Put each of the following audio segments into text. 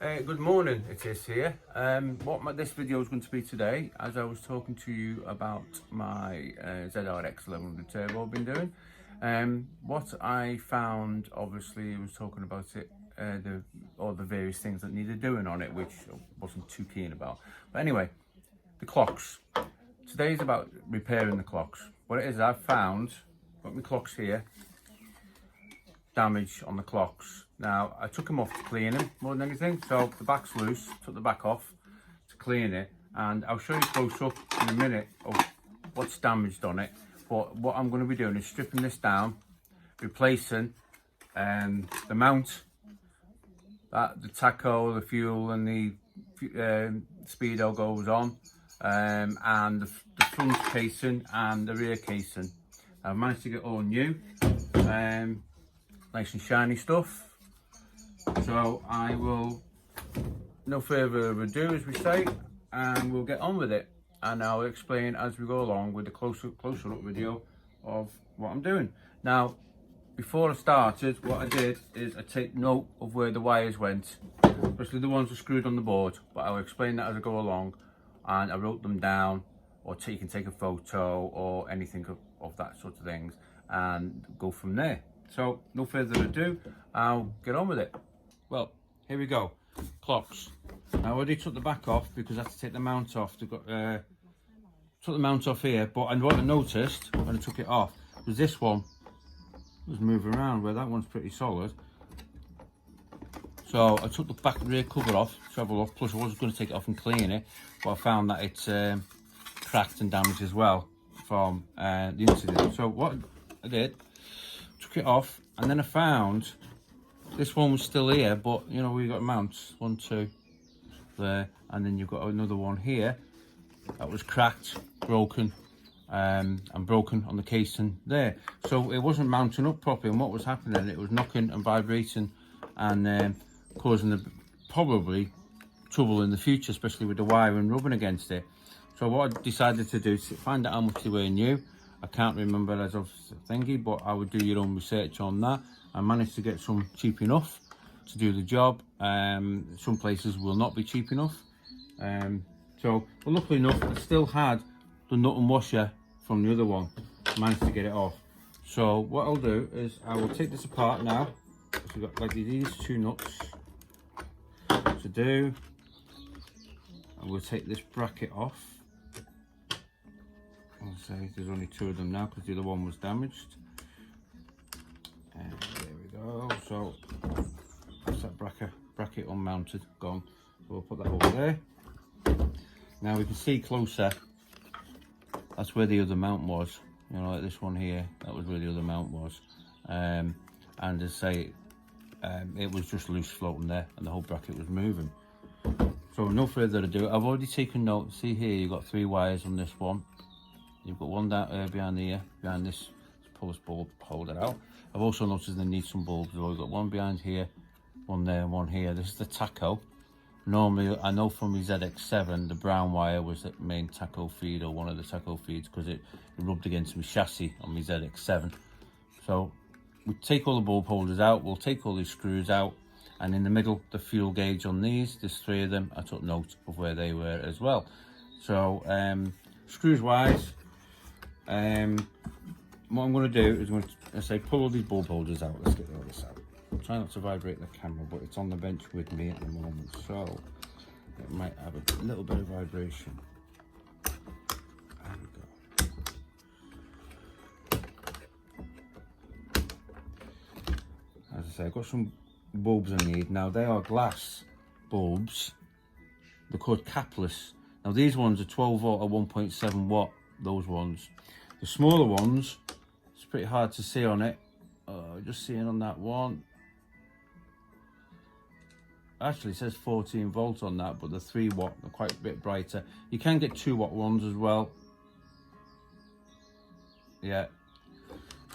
Good morning, it is here. This video is going to be today, as I was talking to you about my ZRX1100 Turbo I've been doing. What I found, obviously, I was talking about it, all the various things that needed doing on it, which I wasn't too keen about. But anyway, the clocks. Today is about repairing the clocks. What it is, I've found, got my clocks here, damage on the clocks. Now, I took them off to clean them more than anything, so the back's loose, took the back off to clean it, and I'll show you close up in a minute of what's damaged on it. But what I'm going to be doing is stripping this down, replacing the mount, the tacho, the fuel and the speedo goes on, and the front casing and the rear casing. I've managed to get all new, nice and shiny stuff. So I will, no further ado as we say, and we'll get on with it, and I'll explain as we go along with a closer look video of what I'm doing. Now, before I started, what I did is I take note of where the wires went, especially the ones that are screwed on the board, but I'll explain that as I go along, and I wrote them down, or you can take a photo or anything of that sort of things and go from there. So no further ado, I'll get on with it. Well, here we go. Clocks. I already took the back off because I had to take the mount off. Took the mount off here, but what I noticed when I took it off was this one was moving around, where that one's pretty solid. So I took the back rear cover off, travel off, plus I was going to take it off and clean it, but I found that it's cracked and damaged as well from the incident. So what I did, took it off, and then I found this one was still here, but you know, we got mounts, 1, 2 there, and then you've got another one here that was cracked, broken, and broken on the casing there. So it wasn't mounting up properly, and what was happening, it was knocking and vibrating and causing probably trouble in the future, especially with the wiring rubbing against it. So what I decided to do is find out how much they were new. I can't remember as of thingy, but I would do your own research on that. I managed to get some cheap enough to do the job. Some places will not be cheap enough. But luckily enough, I still had the nut and washer from the other one. I managed to get it off. So what I'll do is I will take this apart now. So we've got like these 2 nuts to do. And we'll take this bracket off. I'll say there's only 2 of them now because the other one was damaged. And there we go. So that's that bracket unmounted, gone. So we'll put that over there. Now we can see closer. That's where the other mount was. You know, like this one here. That was where the other mount was. And as I say, it was just loose floating there, and the whole bracket was moving. So no further ado, I've already taken note. See here, you've got 3 wires on this one. You've got one down behind here, behind this post bulb holder out. I've also noticed they need some bulbs. So we've got one behind here, one there, and one here. This is the tacho. Normally, I know from my ZX7, the brown wire was the main tacho feed, or one of the tacho feeds, because it rubbed against my chassis on my ZX7. So we take all the bulb holders out, we'll take all these screws out, and in the middle, the fuel gauge on these, there's 3 of them. I took note of where they were as well. So screws wise, what I'm going to do is I'm going to say pull all these bulb holders out. Let's get all this out. I'm trying not to vibrate the camera, but it's on the bench with me at the moment, so it might have a little bit of vibration. There we go. As I say, I've got some bulbs I need. Now they are glass bulbs. They're called capless. Now these ones are 12 volt or 1.7 watt, those ones. The smaller ones, it's pretty hard to see on it. Just seeing on that one. Actually, it says 14 volts on that, but the 3 watt, they're quite a bit brighter. You can get 2 watt ones as well. Yeah.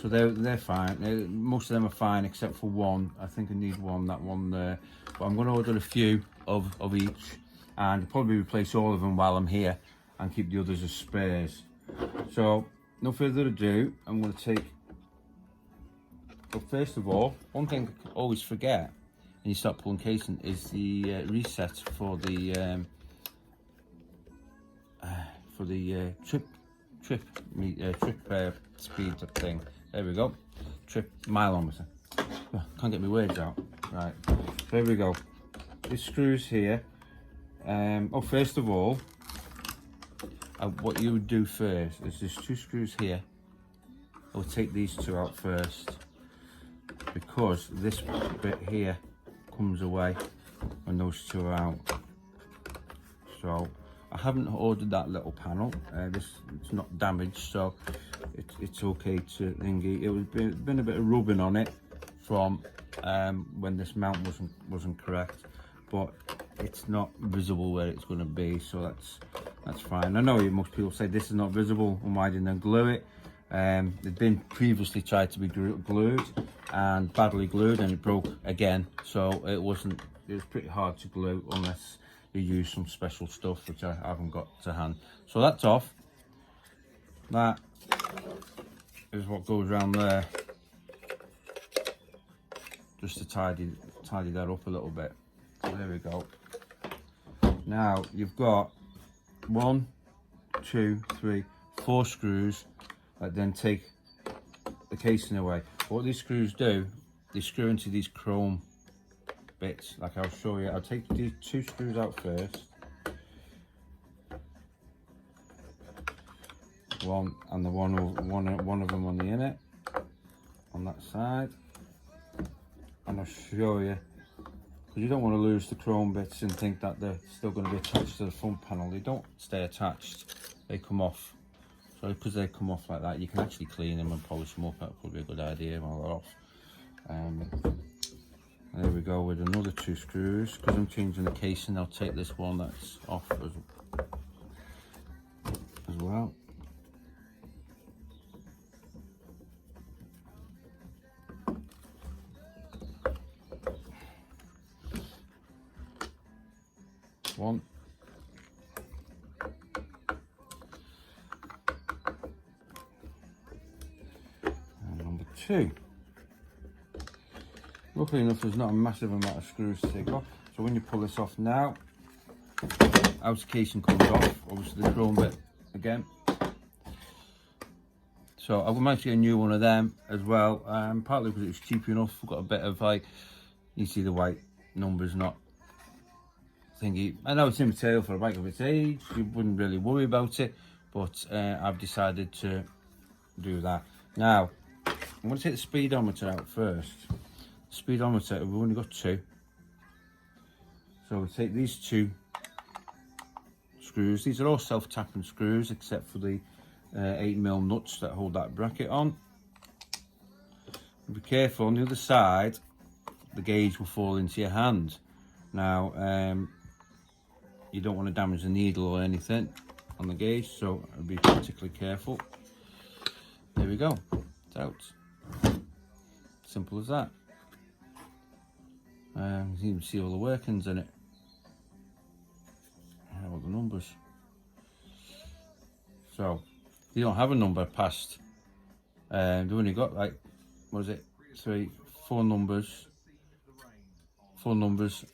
So they're fine. Most of them are fine except for one. I think I need one, that one there. But I'm going to order a few of each, and probably replace all of them while I'm here and keep the others as spares. So no further ado, I'm going to take, but first of all, one thing I always forget you start pulling casing is the reset for the trip speed thing. There we go. Trip mileometer. Oh, can't get my words out. Right. There we go. This screws here. First of all, what you would do first is there's 2 screws here. I'll take these 2 out first, because this bit here comes away when those 2 are out. So I haven't ordered that little panel. It's not damaged, so it's okay to thingy. It was been a bit of rubbing on it from when this mount wasn't correct, but it's not visible where it's going to be, so that's fine. I know most people say this is not visible, and why didn't they glue it? It'd been previously tried to be glued and badly glued, and it broke again, so it was pretty hard to glue unless you use some special stuff, which I haven't got to hand. So that's off. That is what goes around there, just to tidy that up a little bit. So there we go. Now you've got 1, 2, 3, 4 screws that then take the casing away. What these screws do, they screw into these chrome bits, like I'll show you. I'll take these 2 screws out first. One and the one of them on the inner, on that side, and I'll show you, because you don't want to lose the chrome bits and think that they're still going to be attached to the front panel. They don't stay attached, they come off. So because they come off like that, you can actually clean them and polish them up. That'll probably be a good idea while they're off. There we go with another 2 screws. Because I'm changing the casing, I'll take this one that's off as well. One. And number 2. Luckily enough, there's not a massive amount of screws to take off. So when you pull this off now, outer casing comes off, obviously the chrome bit again. So I've managed to get a new one of them as well, partly because it's cheap enough. We've got a bit of, like, you see the white numbers not thingy. I know it's immaterial for a bike of its age, you wouldn't really worry about it, but I've decided to do that. Now, I'm going to take the speedometer out first. Speedometer, we've only got 2. So we'll take these 2 screws. These are all self-tapping screws except for the 8mm nuts that hold that bracket on. Be careful, on the other side the gauge will fall into your hand. Now you don't want to damage the needle or anything on the gauge, so I'll be particularly careful. There we go, it's out. Simple as that. You can even see all the workings in it. All the numbers. So you don't have a number past. They've only got, like, what is it? 4 numbers. 4 numbers.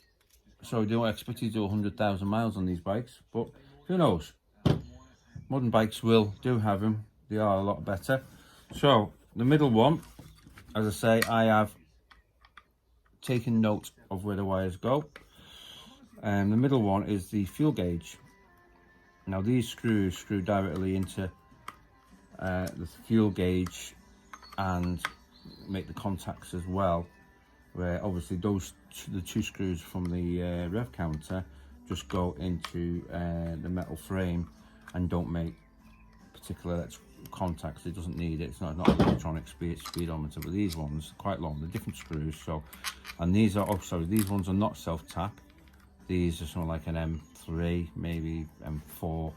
So they don't expect you to do 100,000 miles on these bikes, but who knows? Modern bikes do have them. They are a lot better. So the middle one, as I say, I have taken note of where the wires go. And the middle one is the fuel gauge. Now these screws screw directly into the fuel gauge and make the contacts as well, where obviously the 2 screws from the rev counter just go into the metal frame and don't make particular contacts. It doesn't need it. It's not an electronic speedometer, but these ones are quite long. They're different screws. So, and these are, oh sorry, these ones are not self-tap. These are something like an M3, maybe M4,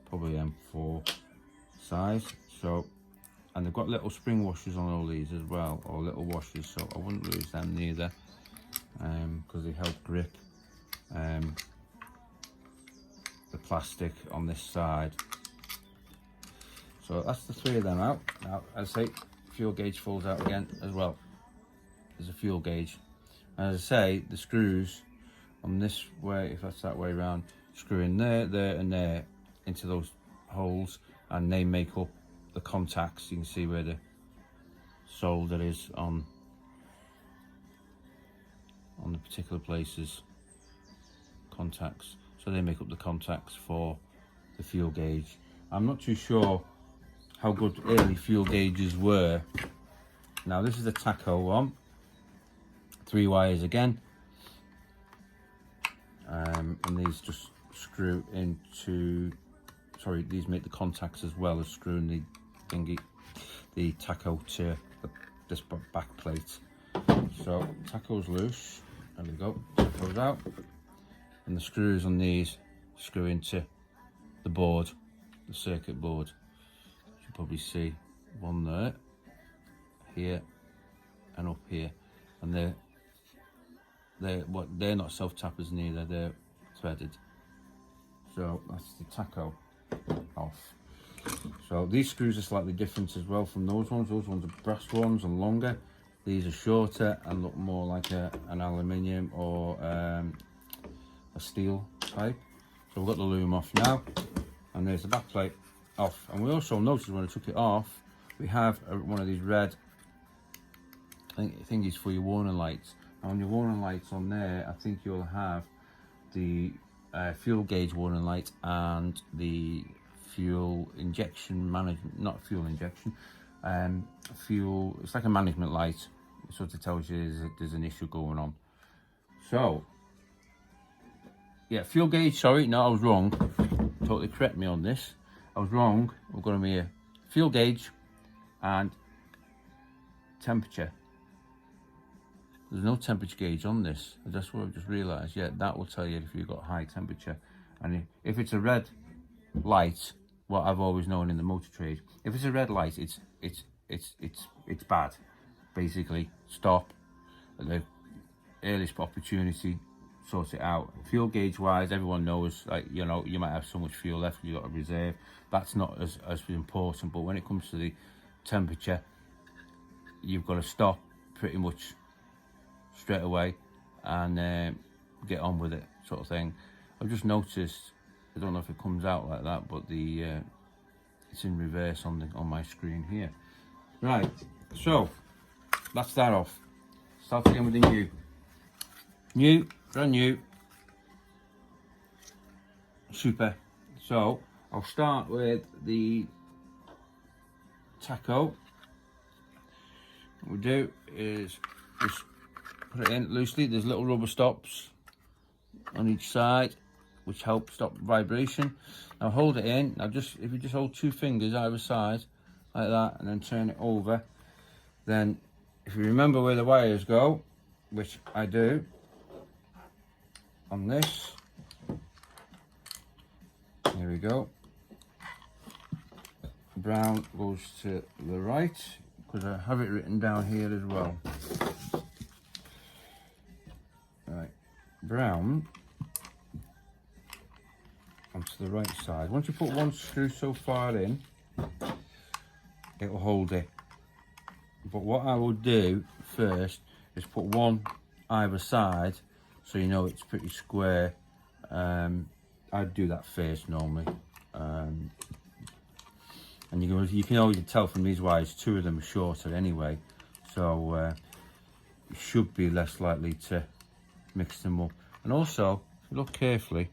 probably M4 size. So, and they've got little spring washers on all these as well, or little washers, so I wouldn't lose them neither, because they help grip the plastic on this side. So that's the 3 of them out. Now, as I say, fuel gauge falls out again as well. There's a fuel gauge. And as I say, the screws on this way, if that's that way around, screw in there, there and there into those holes, and they make up the contacts. You can see where the solder is on the particular places, contacts. So they make up the contacts for the fuel gauge. I'm not too sure how good early fuel gauges were. Now this is the tacho one, 3 wires again, and these just screw into, sorry, these make the contacts as well as screwing the thingy, the tacho to this back plate. So tacho's loose, there we go, tacho's out, and the screws on these screw into the board, the circuit board. You can probably see one there, here, and up here, and they're not self tappers neither, they're threaded. So that's the tacho off. So these screws are slightly different as well from those ones. Those ones are brass ones and longer. These are shorter and look more like an aluminium or a steel type. So we've got the loom off now, and there's the back plate off. And we also noticed when I took it off, we have one of these red thingies for your warning lights. And on your warning lights on there, I think you'll have the fuel gauge warning light and the fuel injection management, not fuel injection, fuel, it's like a management light. It sort of tells you there's an issue going on. So yeah, fuel gauge, sorry, no, I was wrong. Totally correct me on this. I was wrong. We're going to be a fuel gauge and temperature. There's no temperature gauge on this. That's what I've just realised. Yeah, that will tell you if you've got high temperature. And if it's a red light, what I've always known in the motor trade, if it's a red light, it's bad. Basically, stop at the earliest opportunity, sort it out. Fuel gauge wise, everyone knows, like, you know, you might have so much fuel left, you've got a reserve. That's not as important. But when it comes to the temperature, you've got to stop pretty much straight away and get on with it, sort of thing. I've just noticed, I don't know if it comes out like that, but the it's in reverse on my screen here. Right, so that's that off. Start again with the new, brand new, super. So I'll start with the tacho. What we do is just put it in loosely. There's little rubber stops on each side which help stop vibration. Now hold it in. Now if you just hold 2 fingers either side like that and then turn it over, then if you remember where the wires go, which I do on this, here we go. Brown goes to the right, because I have it written down here as well. Right, brown onto the right side. Once you put one screw so far in, it will hold it. But what I will do first is put one either side, so you know it's pretty square. I'd do that first normally. And you can always tell from these wires, 2 of them are shorter anyway, so you should be less likely to mix them up. And also, if you look carefully,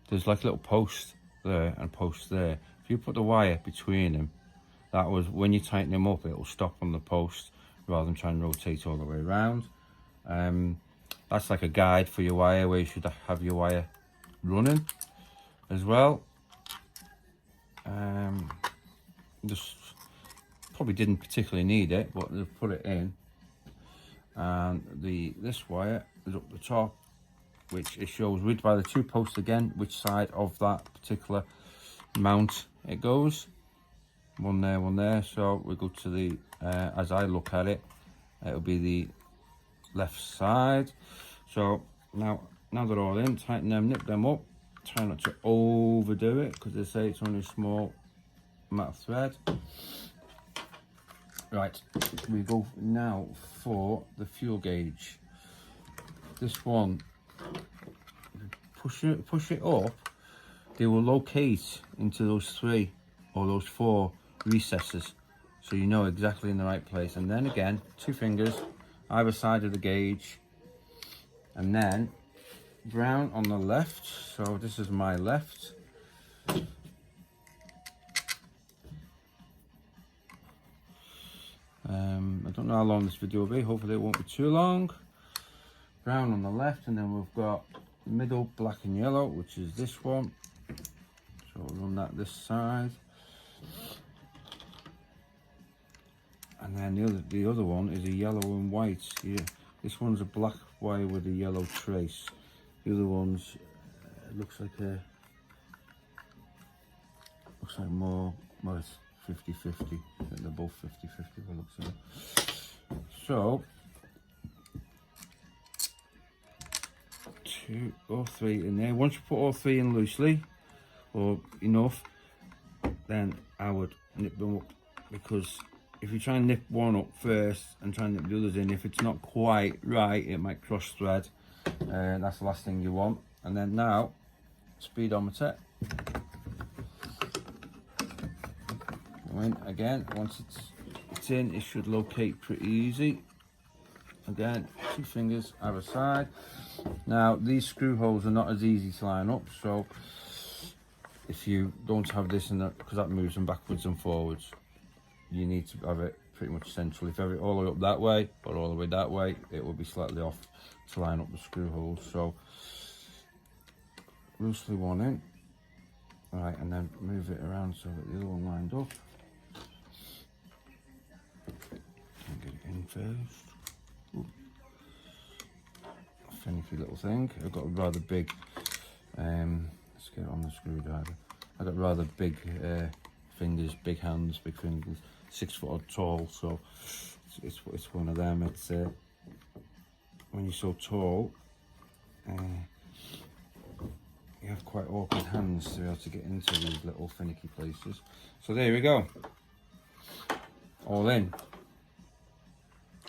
there's like a little post there and post there. If you put the wire between them, that was when you tighten them up, it will stop on the post rather than trying to rotate all the way around. That's like a guide for your wire, where you should have your wire running as well. Just probably didn't particularly need it, but they've put it in. And this wire is up the top, which it shows read by the 2 posts again, which side of that particular mount it goes. One there, one there. So we go to the, as I look at it, it'll be the left side. So now they're all in, tighten them, nip them up. Try not to overdo it, because they say it's only a small amount of thread. Right, we go now for the fuel gauge. this one, push it up, they will locate into those 3 or those 4 recesses, so you know exactly in the right place. And then again, 2 fingers either side of the gauge, and then brown on the left. So this is my left. I don't know how long this video will be, hopefully it won't be too long. Brown on the left, and then we've got the middle black and yellow, which is this one. So we'll run that this side. And then the other one is a yellow and white. Yeah, this one's a black wire with a yellow trace. The other one's looks like more, well, it's 50-50. I think they're both 50-50 by the looks of it. So 2 or 3 in there. Once you put all 3 in loosely or enough, then I would nip them up, because if you try and nip one up first and try and nip the others in, if it's not quite right, it might cross thread. That's the last thing you want. And then now, speedometer. Go in again. Once it's in, it should locate pretty easy. Again, 2 fingers either side. Now these screw holes are not as easy to line up, so if you don't have this in that, because that moves them backwards and forwards, you need to have it pretty much central. If you have it all the way up that way or all the way that way, it will be slightly off to line up the screw holes. So loosely one in, right, and then move it around so that the other one lined up. And get it in first. Ooh. Finicky little thing. I've got a rather big, let's get it on the screwdriver. I've got rather big fingers, big hands, big fingers, 6 foot odd tall, so it's one of them. It's when you're so tall, you have quite awkward hands to be able to get into these little finicky places. So there we go, all in.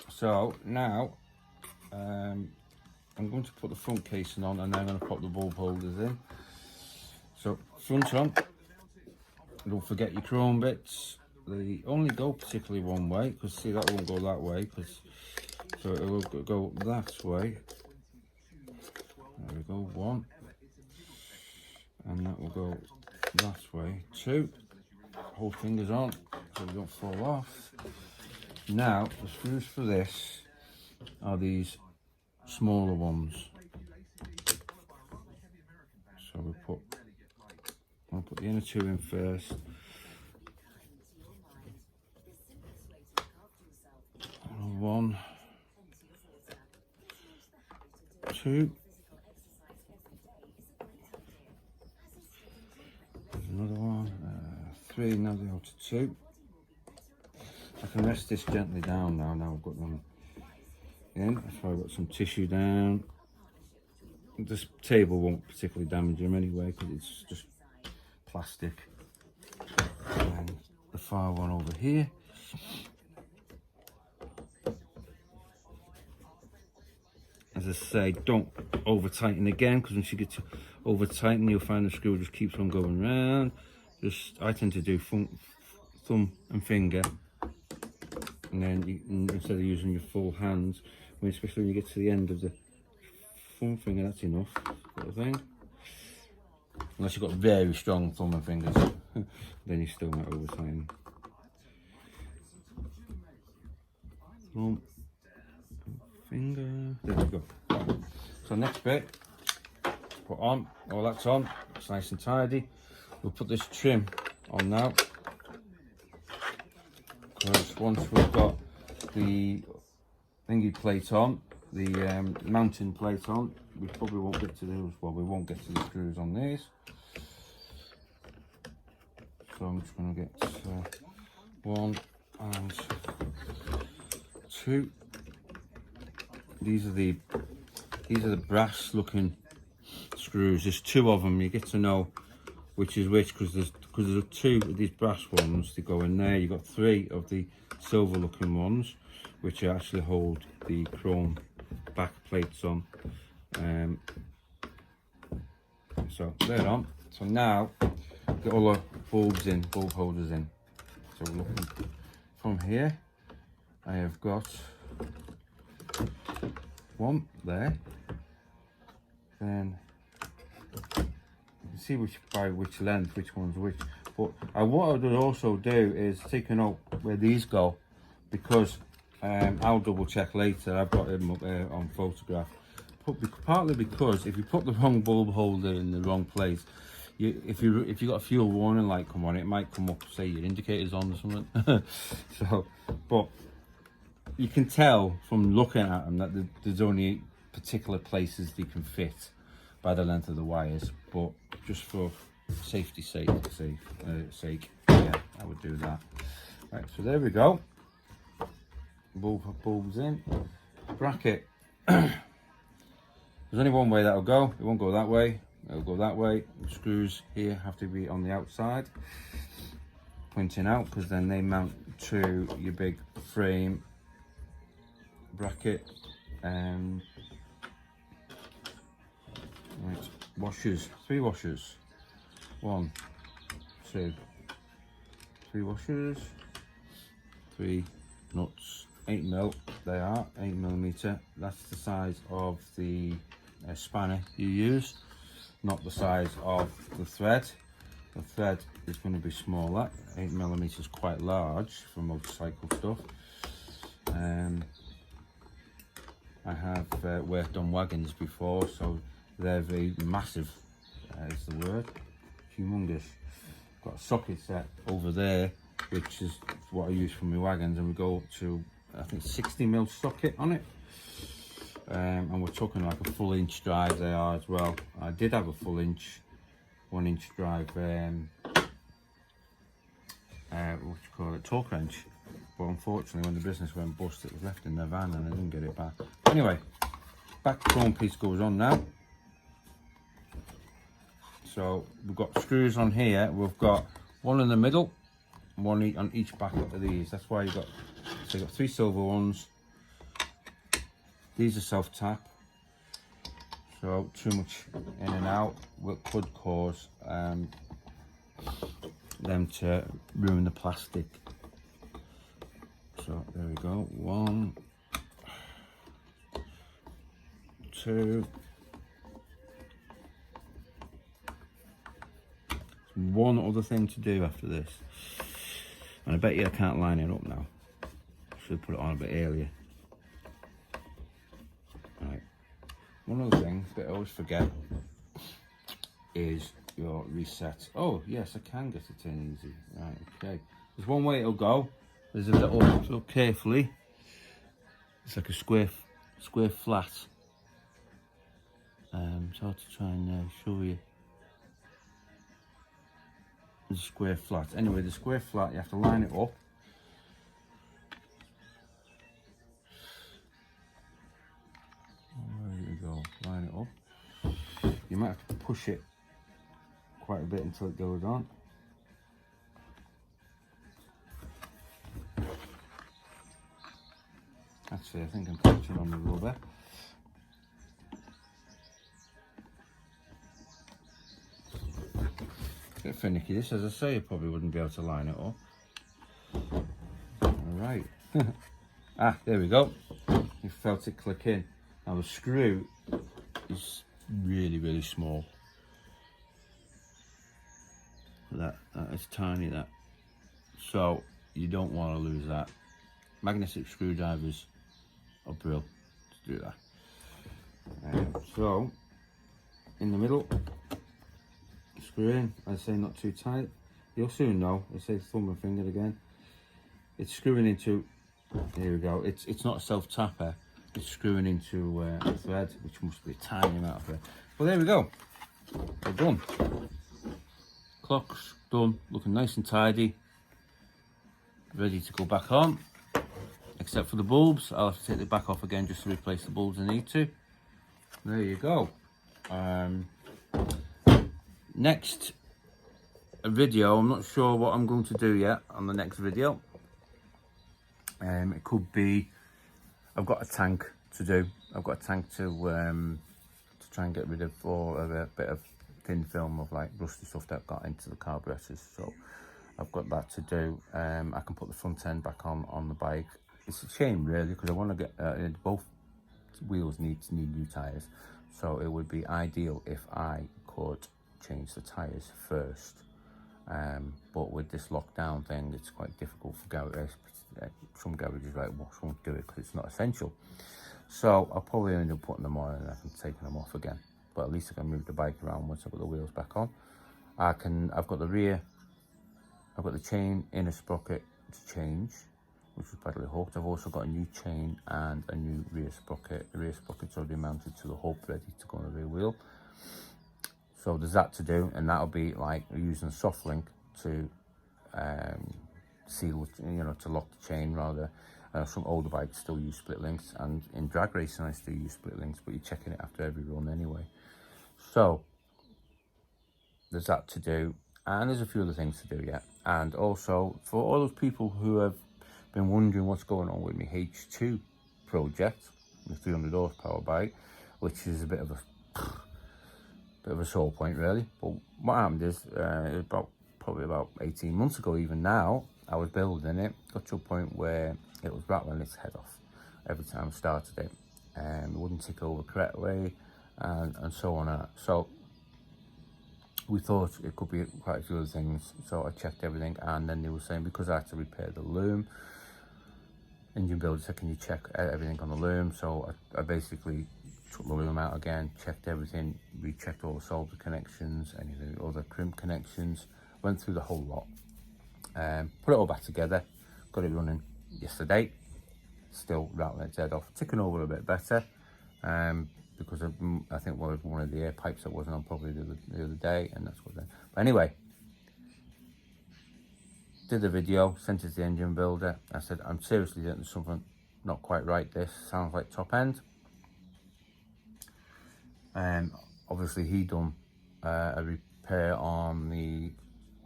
So now I'm going to put the front casing on, and then I'm going to pop the bulb holders in. So front on, don't forget your chrome bits. They only go particularly one way, because see, that won't go that way, so it will go that way. There we go, 1, and that will go that way, 2. Hold fingers on so they don't fall off. Now the screws for this are these smaller ones. So I'll put the inner 2 in first. 1, 2. There's another one. 3. Now they go to 2. I can rest this gently down now. Now I've got them in. I've got some tissue down. This table won't particularly damage them anyway, because it's just plastic. And the far one over here. As I say, don't over tighten again, because once you get to over tighten, you'll find the screw just keeps on going round. I tend to do thumb and finger, and then instead of using your full hands, especially when you get to the end of the thumb finger, that's enough, sort of thing. Unless you've got very strong thumb and fingers, then you still might over tighten. Thumb, finger, there we go. So next bit, put on, all that's on, it's nice and tidy. We'll put this trim on now, because once we've got the thingy plate on, the mounting plate on, we probably won't get to those, well, we won't get to the screws on these. So I'm just going to get 1 and 2. These are the brass looking screws. There's 2 of them. You get to know which is which, because there's 2 of these brass ones that go in there. You've got 3 of the silver looking ones, which actually hold the chrome back plates on, So they're on. So now get all the bulbs in, bulb holders in. So looking from here, I have got one there. Then you can see by which length, which one's which. But what I would also do is take a note where these go, because I'll double check later. I've got them on photograph. Partly because if you put the wrong bulb holder in the wrong place, if you got a fuel warning light come on, it might come up, say your indicator's on or something. So, but you can tell from looking at them that there's only particular places they can fit by the length of the wires. But just for safety's sake, yeah, I would do that. Right, so there we go. Bulbs in. Bracket. There's only one way that'll go. It won't go that way. It'll go that way. The screws here have to be on the outside, pointing out, because then they mount to your big frame bracket. Right, washers. 3 washers. 1, 2, 3 washers. 3 nuts. 8mm. They are 8mm. That's the size of the spanner you use, not the size of the thread. The thread is going to be smaller. 8mm is quite large for motorcycle stuff. I have worked on wagons before, so they're very massive, is the word, humongous. Got a socket set over there, which is what I use for my wagons, and we go up to, I think, 60mm socket on it. And we're talking like a full inch drive they are as well. I did have a full inch, 1 inch drive, what you call it, torque wrench. But unfortunately, when the business went bust, it was left in the van and I didn't get it back. Anyway, back chrome piece goes on now. So we've got screws on here. We've got one in the middle, one on each back of these. That's why you've got 3 silver ones. These are self-tap, so too much in and out could cause them to ruin the plastic. So there we go. 1, 2. One other thing to do after this, and I bet you I can't line it up now. Should put it on a bit earlier. Right. One other thing that I always forget is your reset. Oh yes, I can get it in easy. Right, okay. There's one way it'll go. There's a little, look carefully. It's like a square flat. It's hard to try and show you. There's a square flat. Anyway, the square flat, you have to line it up. There you go, line it up. You might have to push it quite a bit until it goes on. Actually, I think I'm touching on the rubber. A bit finicky this, as I say, you probably wouldn't be able to line it up. Alright. Ah, there we go. You felt it click in. Now the screw is really, really small. That is tiny, that. So you don't want to lose that. Magnetic screwdrivers are brilliant to do that. So in the middle, screw in. I say not too tight. You'll soon know. I say thumb and finger again. It's screwing into. Here we go. It's not a self-tapper. It's screwing into a thread, which must be a tiny amount of thread. Well, there we go. We're done. Clock's done, looking nice and tidy. Ready to go back on. Except for the bulbs, I'll have to take the back off again just to replace the bulbs I need to. There you go. Next video, I'm not sure what I'm going to do yet on the next video. It could be, I've got a tank to do. I've got a tank to try and get rid of all of a bit of thin film of like rusty stuff that got into the carburetors. So I've got that to do. I can put the front end back on the bike. It's a shame really, because I want to get both wheels need new tires, so it would be ideal if I could change the tires first. But with this lockdown thing, it's quite difficult for garages. Some garages won't do it because it's not essential. So I'll probably end up putting them on and I can take them off again. But at least I can move the bike around once I've got the wheels back on. I've got the rear, I've got the chain inner sprocket to change, which is badly hooked. I've also got a new chain and a new rear sprocket. The rear sprocket's already mounted to the hub, ready to go on the rear wheel. So there's that to do, and that'll be like using a soft link to seal, to lock the chain rather. Some older bikes still use split links, and in drag racing I still use split links, but you're checking it after every run anyway. So there's that to do, and there's a few other things to do yet. And also for all those people who have been wondering what's going on with my H2 project, the 300 horsepower bike, which is a bit of a sore point really. But what happened is, probably about 18 months ago, even now, I was building it, got to a point where it was rattling its head off every time I started it, and it wouldn't tick over correctly, and so on. So we thought it could be quite a few other things, so I checked everything, and then they were saying because I had to repair the loom, engine builder said, can you check everything on the loom? So I basically took the loom out again, checked everything, rechecked all the solder connections, any other crimp connections, went through the whole lot, put it all back together, got it running yesterday. Still rattling its head off, ticking over a bit better, because I think one of the air pipes that wasn't on properly the other day, and that's what then. But anyway, did the video, sent it to the engine builder. I said, I'm seriously getting something not quite right. This sounds like top end. Obviously he done a repair on the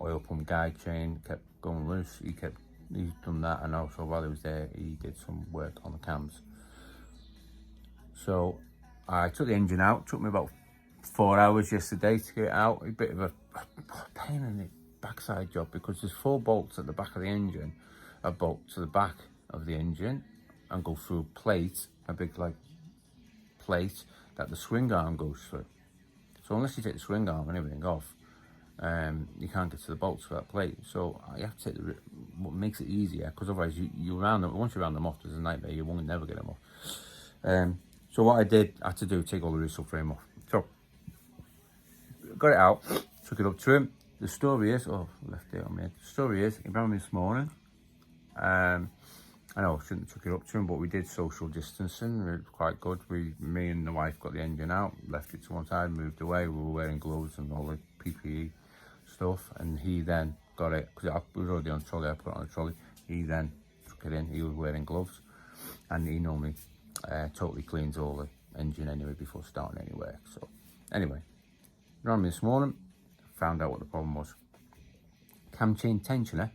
oil pump guide chain, kept going loose. He's done that, and also while he was there, he did some work on the cams. So I took the engine out. Took me about 4 hours yesterday to get it out. A bit of a pain in the backside job, because there's 4 bolts at the back of the engine, a bolt to the back of the engine, and go through a plate, a big plate that the swing arm goes through. So unless you take the swing arm and everything off, you can't get to the bolts for that plate. So you have to take what makes it easier, because otherwise once you round them off, there's a nightmare. You won't never get them off. So what I had to do, take all the rear subframe off. So got it out, took it up to him. The story is, left it on me. The story is, he rang me this morning. I know I shouldn't have took it up to him, but we did social distancing. It was quite good. Me and the wife got the engine out, left it to one side, moved away. We were wearing gloves and all the PPE stuff, and he then got it, because it was already on trolley. I put it on a trolley. He then took it in. He was wearing gloves, and he normally totally cleans all the engine anyway before starting anywhere. So anyway, rang me this morning, found out what the problem was. Cam chain tensioner.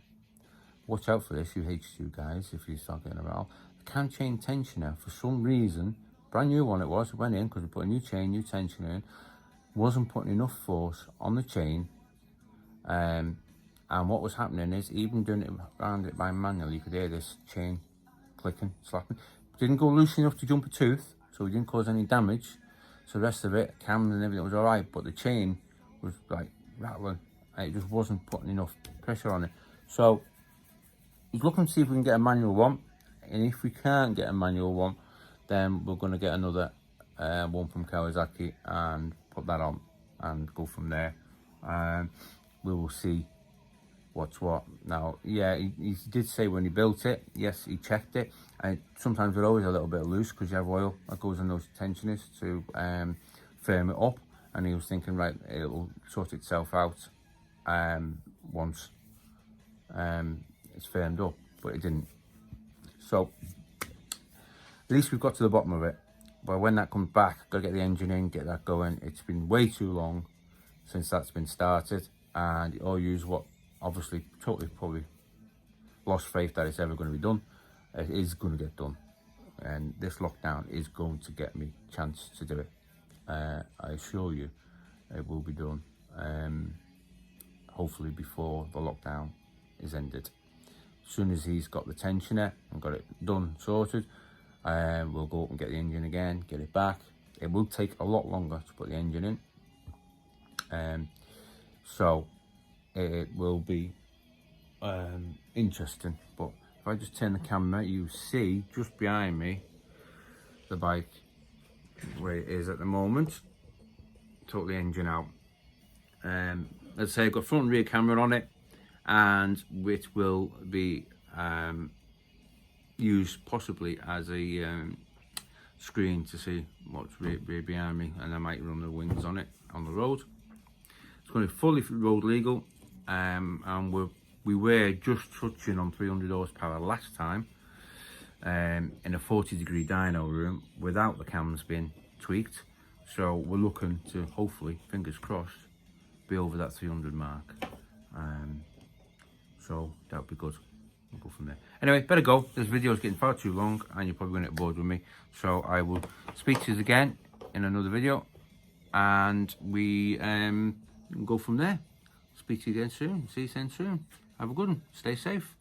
Watch out for this, you H2 guys, if you start getting around. The cam chain tensioner, for some reason, brand new one it was, it went in because we put a new chain, new tensioner in, wasn't putting enough force on the chain. And what was happening is, even doing it around it by manual, you could hear this chain clicking, slapping. Didn't go loose enough to jump a tooth, so it didn't cause any damage. So the rest of it, cams and everything was all right, but the chain was like rattling, and it just wasn't putting enough pressure on it. So he's looking to see if we can get a manual one, and if we can't get a manual one, then we're going to get another one from Kawasaki and put that on and go from there. We will see what's what. Now, yeah, he did say when he built it, yes, he checked it, and sometimes they're always a little bit loose because you have oil that goes in those tensioners to firm it up, and he was thinking, right, it'll sort itself out once it's firmed up, but it didn't. So at least we've got to the bottom of it. But when that comes back, got to get the engine in, get that going. It's been way too long since that's been started, and all use what obviously totally probably lost faith that it's ever going to be done. It is going to get done, and this lockdown is going to get me a chance to do it. I assure you it will be done, hopefully before the lockdown is ended. As soon as he's got the tensioner and got it done, sorted, we'll go up and get the engine again, get it back. It will take a lot longer to put the engine in, so it will be interesting. But if I just turn the camera, you see just behind me the bike where it is at the moment. Took the engine out. Let's say I've got front and rear camera on it, and which will be used possibly as a screen to see what's rear behind me, and I might run the wings on it on the road. It's going to be fully road legal, and we were just touching on 300 horsepower last time, in a 40-degree dyno room without the cams being tweaked. So we're looking to hopefully, fingers crossed, be over that 300 mark. So that would be good. We'll go from there. Anyway, better go. This video is getting far too long and you're probably going to get bored with me. So I will speak to you again in another video, and we go from there. Speak to you again soon. See you again soon. Have a good one. Stay safe.